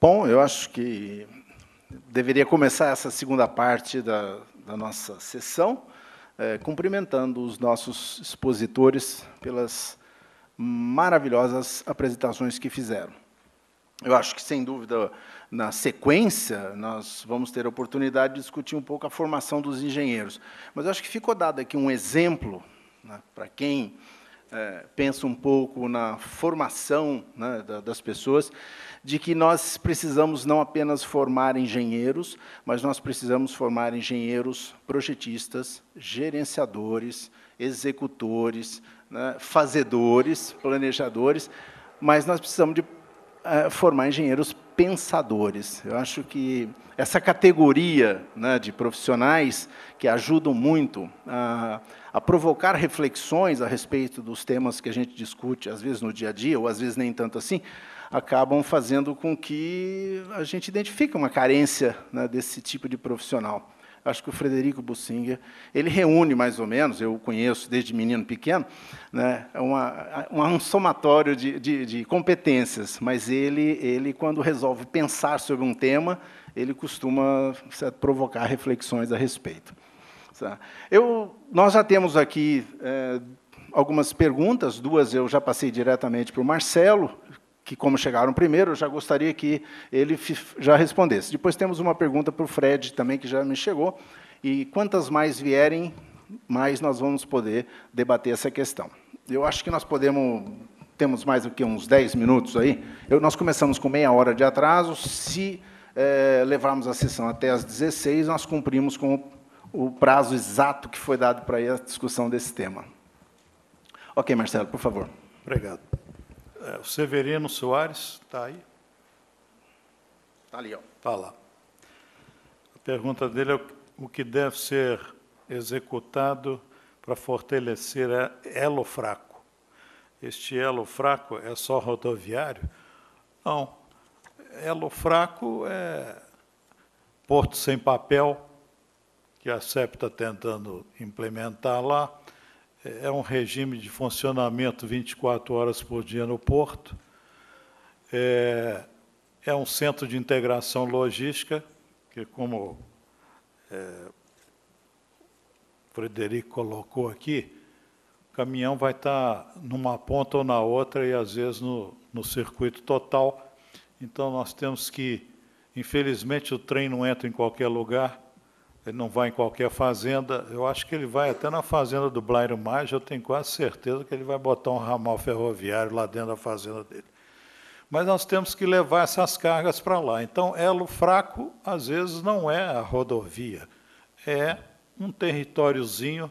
Bom, eu acho que deveria começar essa segunda parte da nossa sessão, cumprimentando os nossos expositores pelas maravilhosas apresentações que fizeram. Eu acho que, sem dúvida, na sequência, nós vamos ter a oportunidade de discutir um pouco a formação dos engenheiros. Mas eu acho que ficou dado aqui um exemplo, né, para quem pensa um pouco na formação, né, das pessoas, de que nós precisamos não apenas formar engenheiros, mas nós precisamos formar engenheiros projetistas, gerenciadores, executores, né, fazedores, planejadores, mas nós precisamos de formar engenheiros pensadores. Eu acho que essa categoria, né, de profissionais que ajudam muito a provocar reflexões a respeito dos temas que a gente discute, às vezes no dia a dia, ou às vezes nem tanto assim, acabam fazendo com que a gente identifique uma carência, né, desse tipo de profissional. Acho que o Frederico Bussinger, ele reúne mais ou menos, eu o conheço desde menino pequeno, né, um somatório de competências, mas ele, quando resolve pensar sobre um tema, ele costuma provocar reflexões a respeito. Nós já temos aqui algumas perguntas, duas eu já passei diretamente para o Marcelo, que, como chegaram primeiro, eu já gostaria que ele já respondesse. Depois temos uma pergunta para o Fred também, que já me chegou, e quantas mais vierem, mais nós vamos poder debater essa questão. Eu acho que nós temos mais do que uns 10 minutos aí. Nós começamos com meia hora de atraso. Se levarmos a sessão até às 16, nós cumprimos com o prazo exato que foi dado para a discussão desse tema. Ok, Marcelo, por favor. Obrigado. O Severino Soares, está aí? Está ali, ó. Está lá. A pergunta dele é o que deve ser executado para fortalecer elo fraco. Este elo fraco é só rodoviário? Não. Elo fraco é porto sem papel, que a CEP está tentando implementar lá. É um regime de funcionamento 24 horas por dia no porto. É um centro de integração logística, que, como o Frederico colocou aqui, o caminhão vai estar numa ponta ou na outra e, às vezes, no circuito total. Então, nós temos que, infelizmente, o trem não entra em qualquer lugar, ele não vai em qualquer fazenda. Eu acho que ele vai até na fazenda do Blairo Maggi, eu tenho quase certeza que ele vai botar um ramal ferroviário lá dentro da fazenda dele. Mas nós temos que levar essas cargas para lá. Então, elo fraco, às vezes, não é a rodovia, é um territóriozinho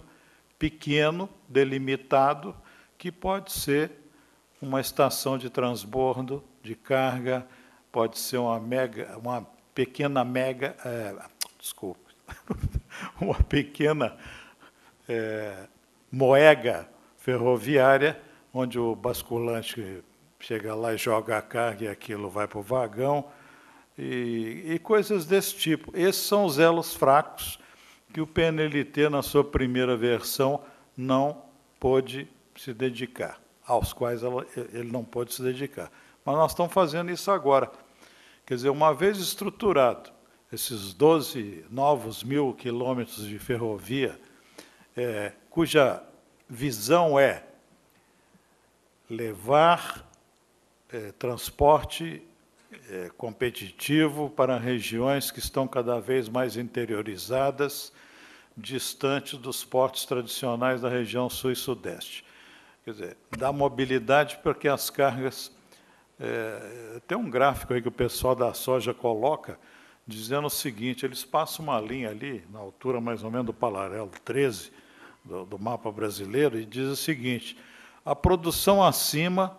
pequeno, delimitado, que pode ser uma estação de transbordo, de carga, pode ser uma pequena uma pequena moega ferroviária, onde o basculante chega lá e joga a carga e aquilo vai para o vagão, e coisas desse tipo. Esses são os elos fracos que o PNLT, na sua primeira versão, não pôde se dedicar, aos quais ele não pôde se dedicar. Mas nós estamos fazendo isso agora. Quer dizer, uma vez estruturado esses 12 novos 1.000 quilômetros de ferrovia, cuja visão é levar transporte competitivo para regiões que estão cada vez mais interiorizadas, distantes dos portos tradicionais da região sul e sudeste. Quer dizer, dá mobilidade porque as cargas... tem um gráfico aí que o pessoal da soja coloca, dizendo o seguinte: eles passam uma linha ali, na altura mais ou menos do paralelo 13, do mapa brasileiro, e diz o seguinte: a produção acima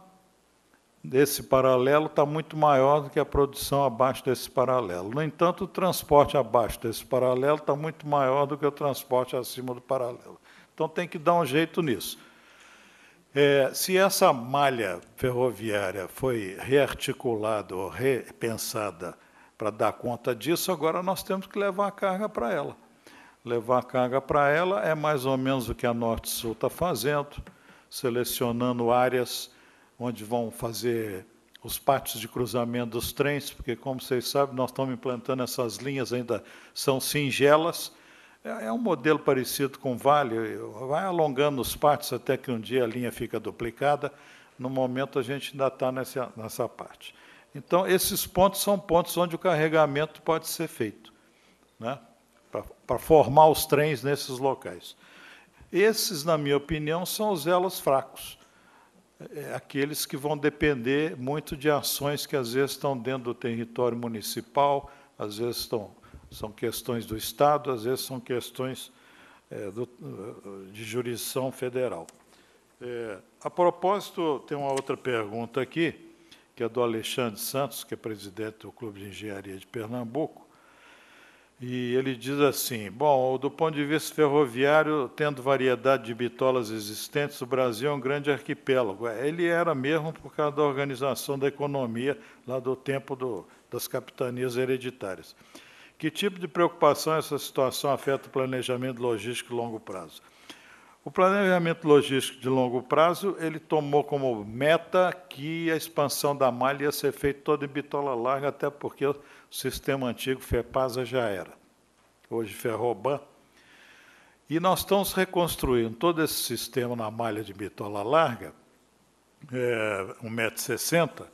desse paralelo está muito maior do que a produção abaixo desse paralelo. No entanto, o transporte abaixo desse paralelo está muito maior do que o transporte acima do paralelo. Então, tem que dar um jeito nisso. Se essa malha ferroviária foi rearticulada ou repensada para dar conta disso, agora nós temos que levar a carga para ela. Levar a carga para ela é mais ou menos o que a Norte Sul está fazendo, selecionando áreas onde vão fazer os pátios de cruzamento dos trens, porque, como vocês sabem, nós estamos implantando essas linhas, ainda são singelas. É um modelo parecido com o Vale, vai alongando os pátios até que um dia a linha fica duplicada. No momento, a gente ainda está nessa parte. Então, esses pontos são pontos onde o carregamento pode ser feito, né, para formar os trens nesses locais. Esses, na minha opinião, são os elos fracos, aqueles que vão depender muito de ações que, às vezes, estão dentro do território municipal, às vezes são questões do Estado, às vezes são questões de jurisdição federal. A propósito, tem uma outra pergunta aqui, que é do Alexandre Santos, que é presidente do Clube de Engenharia de Pernambuco, e ele diz assim: bom, do ponto de vista ferroviário, tendo variedade de bitolas existentes, o Brasil é um grande arquipélago. Ele era mesmo por causa da organização da economia, lá do tempo das capitanias hereditárias. Que tipo de preocupação essa situação afeta o planejamento logístico de longo prazo? O planejamento logístico de longo prazo, ele tomou como meta que a expansão da malha ia ser feita toda em bitola larga, até porque o sistema antigo FEPASA já era, hoje Ferroban. E nós estamos reconstruindo todo esse sistema na malha de bitola larga, 1,60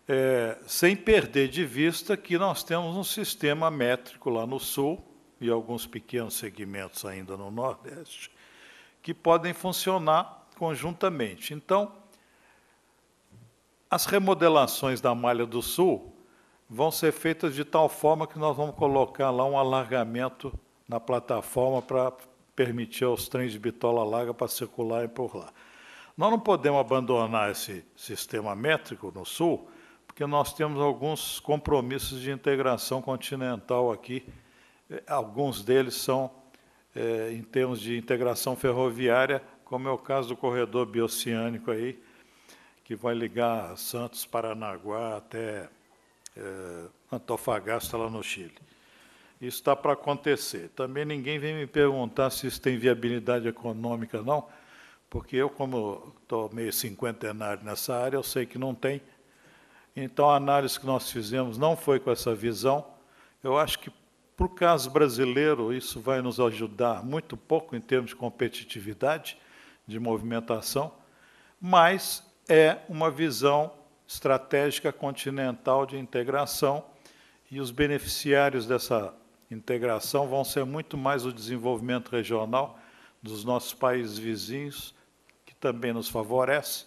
m, sem perder de vista que nós temos um sistema métrico lá no sul, e alguns pequenos segmentos ainda no nordeste, que podem funcionar conjuntamente. Então, as remodelações da malha do sul vão ser feitas de tal forma que nós vamos colocar lá um alargamento na plataforma para permitir aos trens de bitola larga para circularem por lá. Nós não podemos abandonar esse sistema métrico no sul, porque nós temos alguns compromissos de integração continental aqui. Alguns deles são em termos de integração ferroviária, como é o caso do corredor bioceânico aí, que vai ligar Santos, Paranaguá até Antofagasta, lá no Chile. Isso está para acontecer. Também ninguém vem me perguntar se isso tem viabilidade econômica, não, porque eu, como estou meio cinquentenário nessa área, eu sei que não tem. Então, a análise que nós fizemos não foi com essa visão. Eu acho que, para o caso brasileiro, isso vai nos ajudar muito pouco em termos de competitividade, de movimentação, mas é uma visão estratégica continental de integração, e os beneficiários dessa integração vão ser muito mais o desenvolvimento regional dos nossos países vizinhos, que também nos favorece,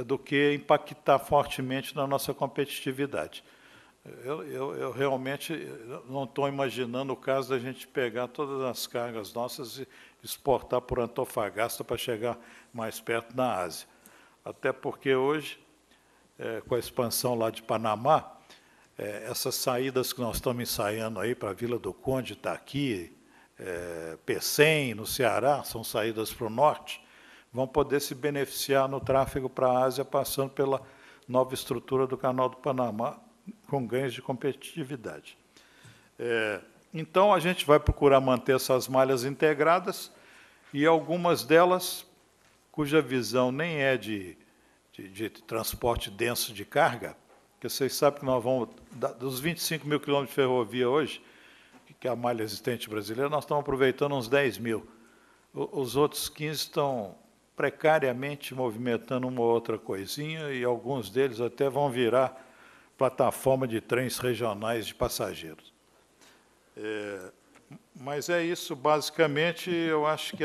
do que impactar fortemente na nossa competitividade. Eu realmente não estou imaginando o caso da gente pegar todas as cargas nossas e exportar por Antofagasta para chegar mais perto da Ásia. Até porque hoje, com a expansão lá de Panamá, essas saídas que nós estamos ensaiando aí para a Vila do Conde, Itaqui, Pecém, no Ceará, são saídas para o norte, vão poder se beneficiar no tráfego para a Ásia, passando pela nova estrutura do Canal do Panamá, com ganhos de competitividade. Então, a gente vai procurar manter essas malhas integradas, e algumas delas, cuja visão nem é de transporte denso de carga, porque vocês sabem que nós vamos, dos 25 mil quilômetros de ferrovia hoje, que é a malha existente brasileira, nós estamos aproveitando uns 10 mil. Os outros 15 estão precariamente movimentando uma ou outra coisinha, e alguns deles até vão virar plataforma de trens regionais de passageiros. Mas é isso, basicamente. Eu acho que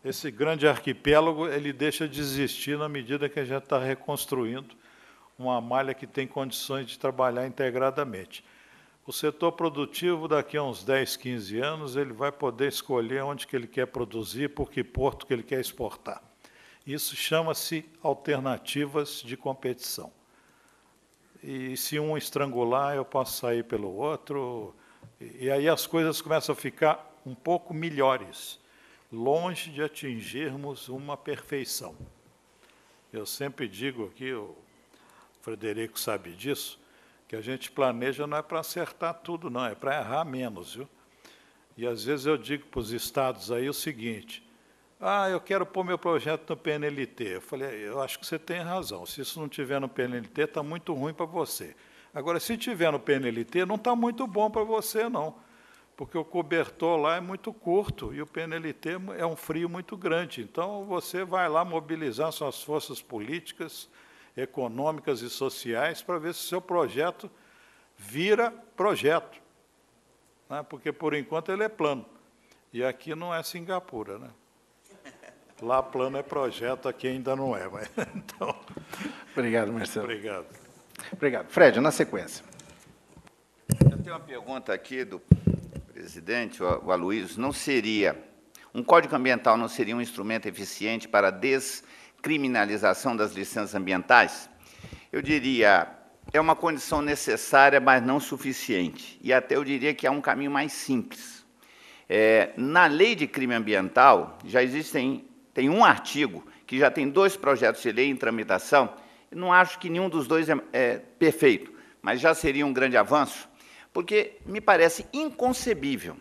esse grande arquipélago ele deixa de existir na medida que a gente está reconstruindo uma malha que tem condições de trabalhar integradamente. O setor produtivo, daqui a uns 10, 15 anos, ele vai poder escolher onde que ele quer produzir, por que porto que ele quer exportar. Isso chama-se alternativas de competição. E se um estrangular, eu posso sair pelo outro, e aí as coisas começam a ficar um pouco melhores, longe de atingirmos uma perfeição. Eu sempre digo aqui, o Frederico sabe disso, que a gente planeja não é para acertar tudo, não, é para errar menos, viu? E às vezes eu digo para os estados aí o seguinte: eu quero pôr meu projeto no PNLT. Eu falei, eu acho que você tem razão. Se isso não tiver no PNLT, está muito ruim para você. Agora, se tiver no PNLT, não está muito bom para você, não. Porque o cobertor lá é muito curto e o PNLT é um frio muito grande. Então, você vai lá mobilizar suas forças políticas, econômicas e sociais para ver se o seu projeto vira projeto. Né? Porque, por enquanto, ele é plano. E aqui não é Singapura, né? Lá plano é projeto, aqui ainda não é. Mas, então... Obrigado, Marcelo. Obrigado. Obrigado. Fred, na sequência. Eu tenho uma pergunta aqui do presidente, o Aloysio. Não seria, um código ambiental não seria um instrumento eficiente para a descriminalização das licenças ambientais? Eu diria, é uma condição necessária, mas não suficiente. E até eu diria que há um caminho mais simples. Na lei de crime ambiental, já tem um artigo que já tem 2 projetos de lei em tramitação. Eu não acho que nenhum dos 2 é perfeito, mas já seria um grande avanço, porque me parece inconcebível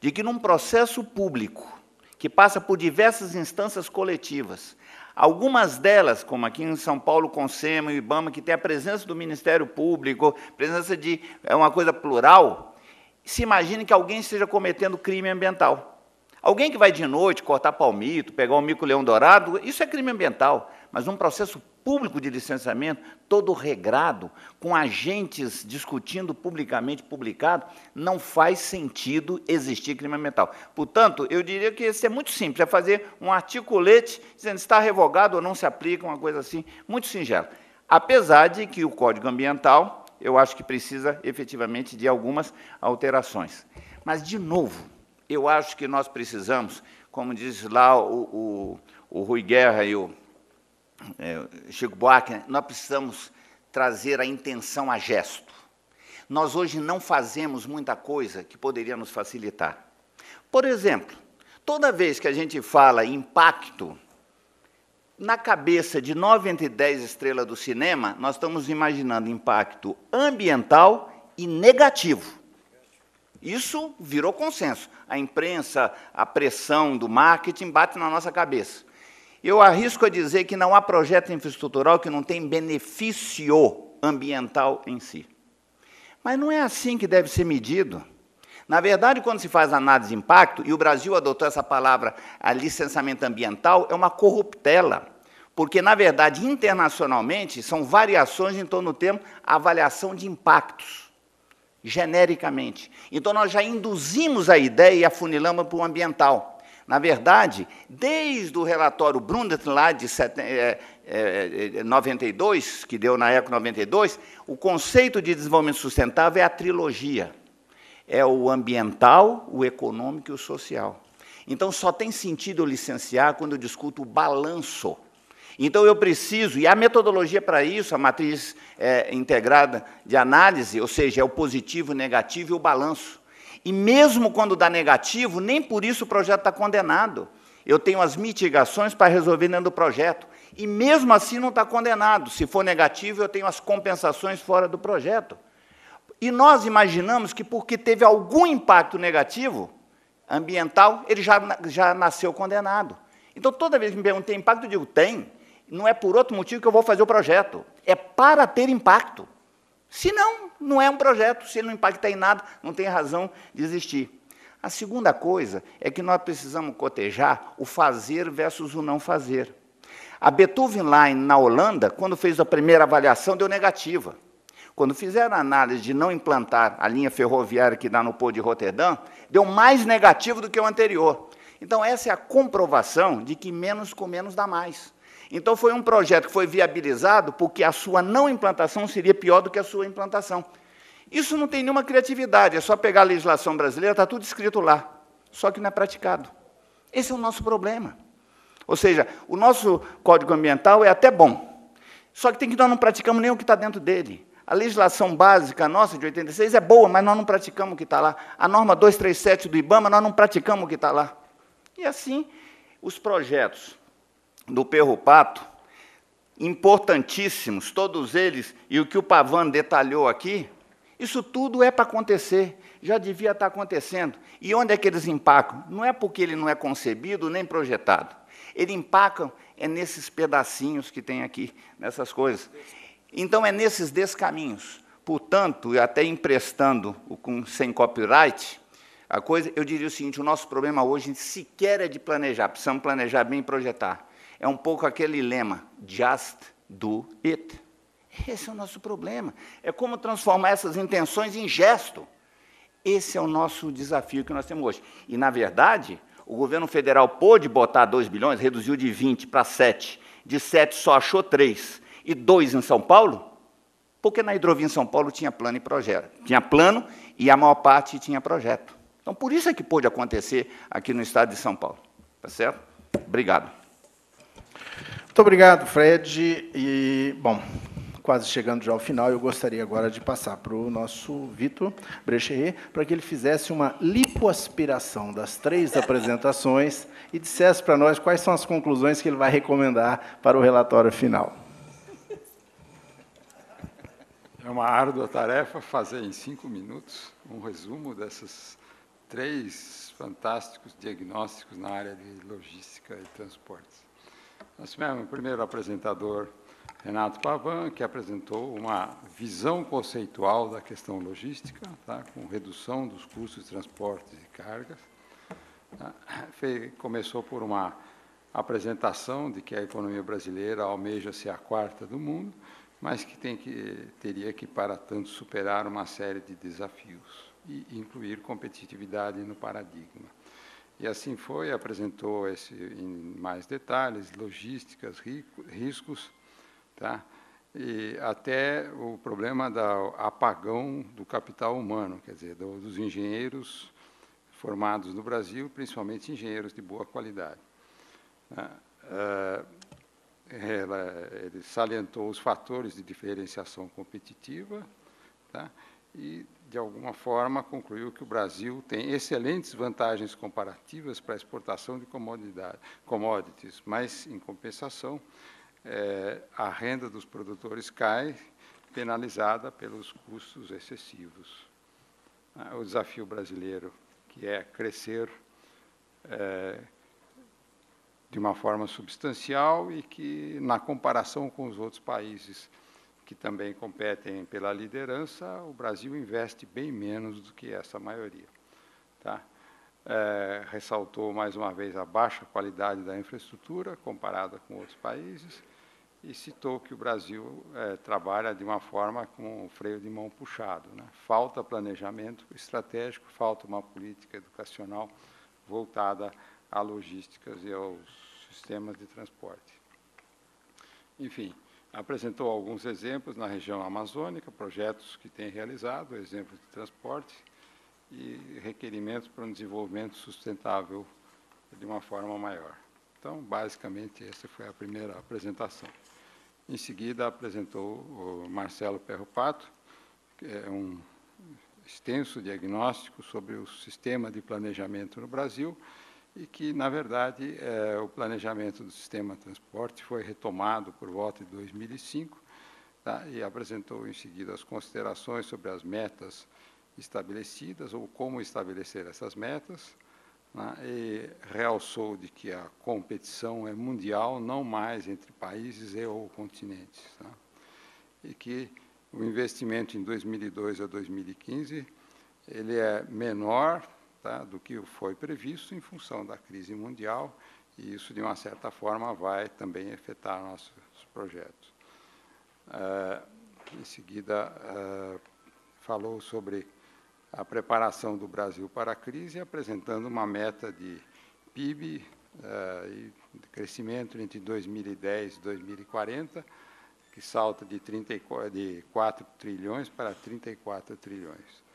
de que, num processo público que passa por diversas instâncias coletivas, algumas delas, como aqui em São Paulo, Consema e o IBAMA, que tem a presença do Ministério Público, presença de uma coisa plural, se imagine que alguém esteja cometendo crime ambiental. Alguém que vai de noite cortar palmito, pegar um mico-leão dourado, isso é crime ambiental. Mas um processo público de licenciamento, todo regrado, com agentes discutindo publicamente, publicado, não faz sentido existir crime ambiental. Portanto, eu diria que isso é muito simples, é fazer um articulete dizendo se está revogado ou não se aplica, uma coisa assim, muito singela. Apesar de que o Código Ambiental, eu acho que precisa, efetivamente, de algumas alterações. Mas, de novo, eu acho que nós precisamos, como diz lá o Rui Guerra e o Chico Buarque, nós precisamos trazer a intenção a gesto. Nós hoje não fazemos muita coisa que poderia nos facilitar. Por exemplo, toda vez que a gente fala em impacto, na cabeça de 9 entre 10 estrelas do cinema, nós estamos imaginando impacto ambiental e negativo. Isso virou consenso. A imprensa, a pressão do marketing bate na nossa cabeça. Eu arrisco a dizer que não há projeto infraestrutural que não tenha benefício ambiental em si. Mas não é assim que deve ser medido. Na verdade, quando se faz análise de impacto, e o Brasil adotou essa palavra, a licenciamento ambiental, é uma corruptela. Porque, na verdade, internacionalmente, são variações em torno do termo avaliação de impactos. Genericamente. Então, nós já induzimos a ideia e afunilamos para o ambiental. Na verdade, desde o relatório Brundtland, lá de 92, que deu na ECO 92, o conceito de desenvolvimento sustentável é a trilogia. É o ambiental, o econômico e o social. Então, só tem sentido eu licenciar quando eu discuto o balanço. Então, eu preciso, e a metodologia para isso, a matriz integrada de análise, ou seja, é o positivo, o negativo e o balanço. E mesmo quando dá negativo, nem por isso o projeto está condenado. Eu tenho as mitigações para resolver dentro do projeto. E mesmo assim não está condenado. Se for negativo, eu tenho as compensações fora do projeto. E nós imaginamos que, porque teve algum impacto negativo ambiental, ele já nasceu condenado. Então, toda vez que me perguntam, tem impacto, eu digo, tem. Não é por outro motivo que eu vou fazer o projeto. É para ter impacto. Se não, não é um projeto. Se ele não impacta em nada, não tem razão de existir. A segunda coisa é que nós precisamos cotejar o fazer versus o não fazer. A Beethoven Line, na Holanda, quando fez a primeira avaliação, deu negativa. Quando fizeram a análise de não implantar a linha ferroviária que dá no Porto de Roterdã, deu mais negativo do que o anterior. Então, essa é a comprovação de que menos com menos dá mais. Então, foi um projeto que foi viabilizado porque a sua não implantação seria pior do que a sua implantação. Isso não tem nenhuma criatividade, é só pegar a legislação brasileira, está tudo escrito lá, só que não é praticado. Esse é o nosso problema. Ou seja, o nosso Código Ambiental é até bom, só que nós não praticamos nem o que está dentro dele. A legislação básica nossa, de 86, é boa, mas nós não praticamos o que está lá. A norma 237 do IBAMA, nós não praticamos o que está lá. E assim, os projetos do Perro Pato, importantíssimos, todos eles, e o que o Pavan detalhou aqui, Isso tudo é para acontecer, já devia estar acontecendo. E onde é que eles empacam? Não é porque ele não é concebido nem projetado. Ele empacam nesses pedacinhos que tem aqui, nessas coisas. Então, é nesses descaminhos. Portanto, e até emprestando sem copyright, a coisa, eu diria o seguinte, o nosso problema hoje sequer é de planejar, precisamos planejar bem e projetar. É um pouco aquele lema, just do it. Esse é o nosso problema. É como transformar essas intenções em gesto. Esse é o nosso desafio que nós temos hoje. E, na verdade, o governo federal pôde botar 2 bilhões, reduziu de 20 para 7. De 7 só achou 3. E 2 em São Paulo, porque na hidrovia em São Paulo tinha plano e projeto. Tinha plano e a maior parte tinha projeto. Então, por isso é que pôde acontecer aqui no estado de São Paulo. Tá certo? Obrigado. Muito obrigado, Fred. E, bom, quase chegando já ao final, eu gostaria agora de passar para o nosso Vitor Brecheret, para que ele fizesse uma lipoaspiração das 3 apresentações e dissesse para nós quais são as conclusões que ele vai recomendar para o relatório final. É uma árdua tarefa fazer em 5 minutos um resumo desses 3 fantásticos diagnósticos na área de logística e transportes. Nós tivemos o primeiro apresentador, Renato Pavan, que apresentou uma visão conceitual da questão logística, tá, com redução dos custos de transportes e cargas. Tá. Começou por uma apresentação de que a economia brasileira almeja ser a 4ª do mundo, mas que teria que, para tanto, superar uma série de desafios e incluir competitividade no paradigma. E assim foi, apresentou em mais detalhes, logísticas, riscos, tá? E até o problema do apagão do capital humano, quer dizer, dos engenheiros formados no Brasil, principalmente engenheiros de boa qualidade. Ele salientou os fatores de diferenciação competitiva, tá? E, de alguma forma, concluiu que o Brasil tem excelentes vantagens comparativas para a exportação de commodities, mas, em compensação, a renda dos produtores cai, penalizada pelos custos excessivos. O desafio brasileiro, que é crescer de uma forma substancial e que, na comparação com os outros países que também competem pela liderança, o Brasil investe bem menos do que essa maioria. Tá? Ressaltou, mais uma vez, a baixa qualidade da infraestrutura comparada com outros países e citou que o Brasil trabalha de uma forma com o freio de mão puxado, né? Falta planejamento estratégico, falta uma política educacional voltada a logísticas e aos sistemas de transporte. Enfim, apresentou alguns exemplos na região amazônica, projetos que tem realizado, exemplos de transporte e requerimentos para um desenvolvimento sustentável de uma forma maior. Então, basicamente, essa foi a primeira apresentação. Em seguida, apresentou o Marcelo Perro Pato, que é um extenso diagnóstico sobre o sistema de planejamento no Brasil, e que, na verdade, o planejamento do sistema de transporte foi retomado por volta de 2005, tá? E apresentou, em seguida, as considerações sobre as metas estabelecidas, ou como estabelecer essas metas, né? E realçou de que a competição é mundial, não mais entre países ou continentes, tá? E que o investimento em 2002 a 2015 ele é menor, tá, do que foi previsto em função da crise mundial, e isso, de uma certa forma, vai também afetar nossos projetos. Em seguida, falou sobre a preparação do Brasil para a crise, apresentando uma meta de PIB e de crescimento entre 2010 e 2040, que salta de 4 trilhões para 34 trilhões.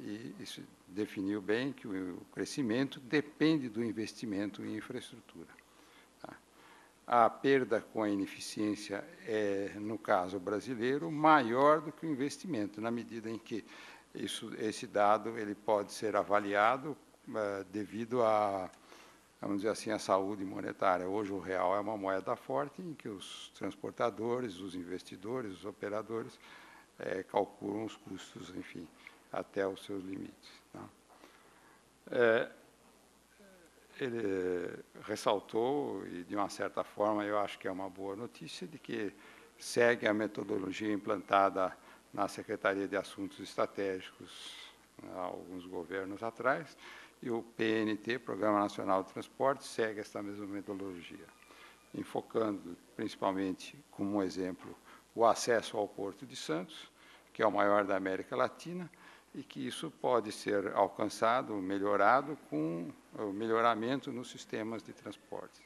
E isso definiu bem que o crescimento depende do investimento em infraestrutura. A perda com a ineficiência é, no caso brasileiro, maior do que o investimento, na medida em que esse dado ele pode ser avaliado devido a, vamos dizer assim, a saúde monetária. Hoje o real é uma moeda forte em que os transportadores, os investidores, os operadores calculam os custos, enfim, até os seus limites. Tá? Ele ressaltou, e de uma certa forma eu acho que é uma boa notícia, de que segue a metodologia implantada na Secretaria de Assuntos Estratégicos há alguns governos atrás, e o PNT, Programa Nacional de Transporte, segue essa mesma metodologia, enfocando principalmente, como exemplo, o acesso ao Porto de Santos, que é o maior da América Latina, e que isso pode ser alcançado, melhorado, com o melhoramento nos sistemas de transporte.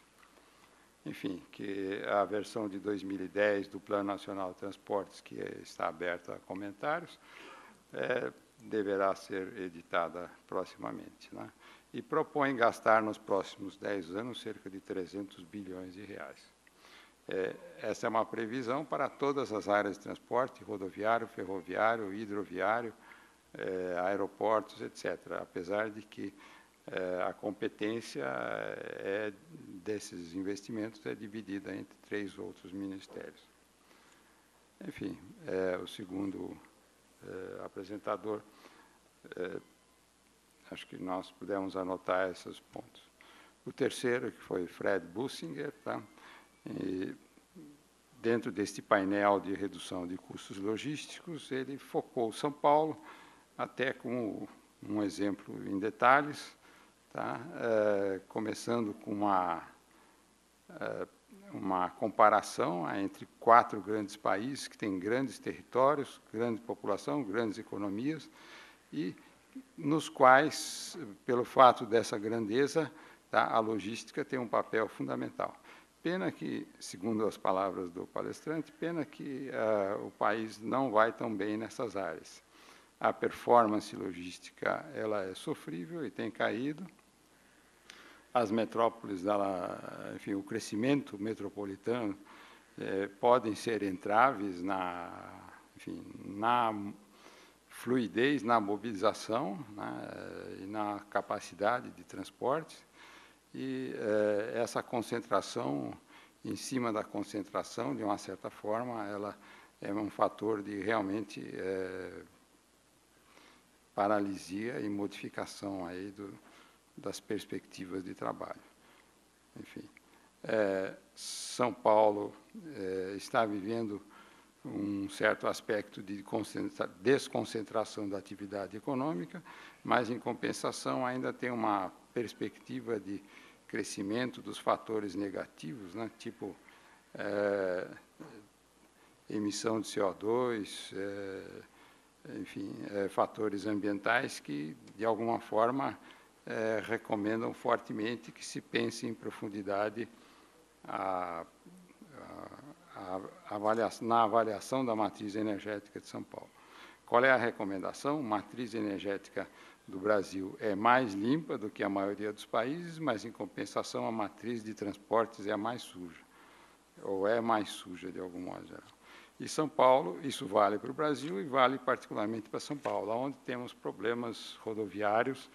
Enfim, que a versão de 2010 do Plano Nacional de Transportes, que está aberta a comentários, deverá ser editada proximamente, né? E propõe gastar nos próximos 10 anos cerca de 300 bilhões de reais. Essa é uma previsão para todas as áreas de transporte, rodoviário, ferroviário, hidroviário, aeroportos, etc., apesar de que a competência desses investimentos é dividida entre 3 outros ministérios. Enfim, o segundo apresentador, acho que nós pudemos anotar esses pontos. O terceiro, que foi Fred Bussinger, tá? E dentro deste painel de redução de custos logísticos, ele focou São Paulo, até com um exemplo em detalhes, tá? Começando com uma comparação entre 4 grandes países que têm grandes territórios, grande população, grandes economias, e nos quais, pelo fato dessa grandeza, tá, a logística tem um papel fundamental. Pena que, segundo as palavras do palestrante, pena que o país não vai tão bem nessas áreas. A performance logística ela é sofrível e tem caído. As metrópoles, enfim, o crescimento metropolitano podem ser entraves na fluidez, na mobilização, né, e na capacidade de transporte. E essa concentração, em cima da concentração, de uma certa forma, ela é um fator de realmente paralisia e modificação aí das perspectivas de trabalho. Enfim, São Paulo está vivendo um certo aspecto de desconcentração da atividade econômica, mas, em compensação, ainda tem uma perspectiva de crescimento dos fatores negativos, né, tipo emissão de CO2, enfim, fatores ambientais que, de alguma forma, recomendam fortemente que se pense em profundidade na avaliação da matriz energética de São Paulo. Qual é a recomendação? Matriz energética do Brasil é mais limpa do que a maioria dos países, mas, em compensação, a matriz de transportes é a mais suja, ou é mais suja, de algum modo geral. E São Paulo, isso vale para o Brasil e vale particularmente para São Paulo, onde temos problemas rodoviários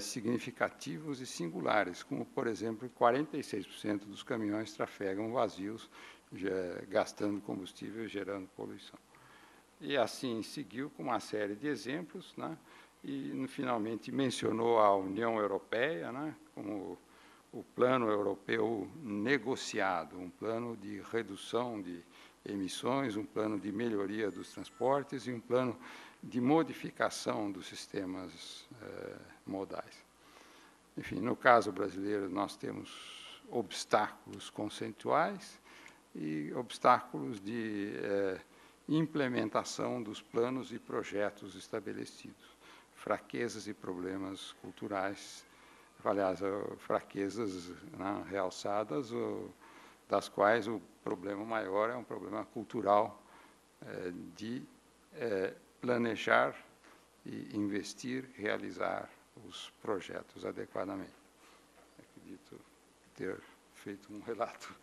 significativos e singulares, como, por exemplo, 46% dos caminhões trafegam vazios, gastando combustível e gerando poluição. E assim seguiu com uma série de exemplos, né? E finalmente mencionou a União Europeia, né, como o plano europeu negociado, um plano de redução de emissões, um plano de melhoria dos transportes e um plano de modificação dos sistemas modais. Enfim, no caso brasileiro, nós temos obstáculos conceituais e obstáculos de implementação dos planos e projetos estabelecidos, fraquezas e problemas culturais, aliás, fraquezas, né, realçadas, das quais o problema maior é um problema cultural de planejar e investir, realizar os projetos adequadamente. Acredito ter feito um relato.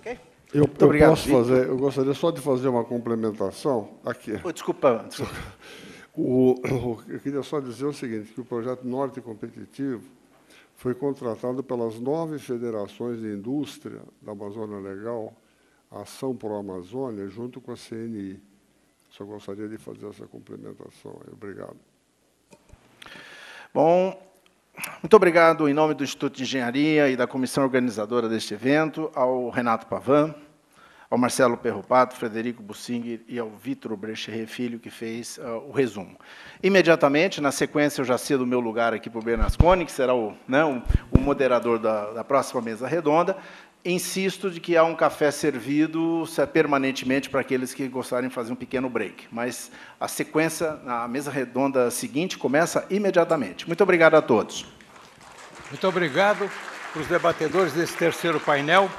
Ok. Eu obrigado, posso fazer, eu gostaria só de fazer uma complementação aqui. Desculpa. Eu queria só dizer o seguinte, que o projeto Norte Competitivo foi contratado pelas 9 federações de indústria da Amazônia Legal a Ação Pro Amazônia junto com a CNI. Só gostaria de fazer essa complementação. Obrigado. Bom, muito obrigado, em nome do Instituto de Engenharia e da comissão organizadora deste evento, ao Renato Pavan, ao Marcelo Perropato, Frederico Bussinger e ao Vitor Brecheré Filho, que fez o resumo. Imediatamente, na sequência, eu já cedo o meu lugar aqui para o Bernasconi, que será o moderador da próxima mesa redonda. Insisto de que há um café servido permanentemente para aqueles que gostarem de fazer um pequeno break. Mas a sequência, na mesa redonda seguinte, começa imediatamente. Muito obrigado a todos. Muito obrigado para os debatedores desse terceiro painel.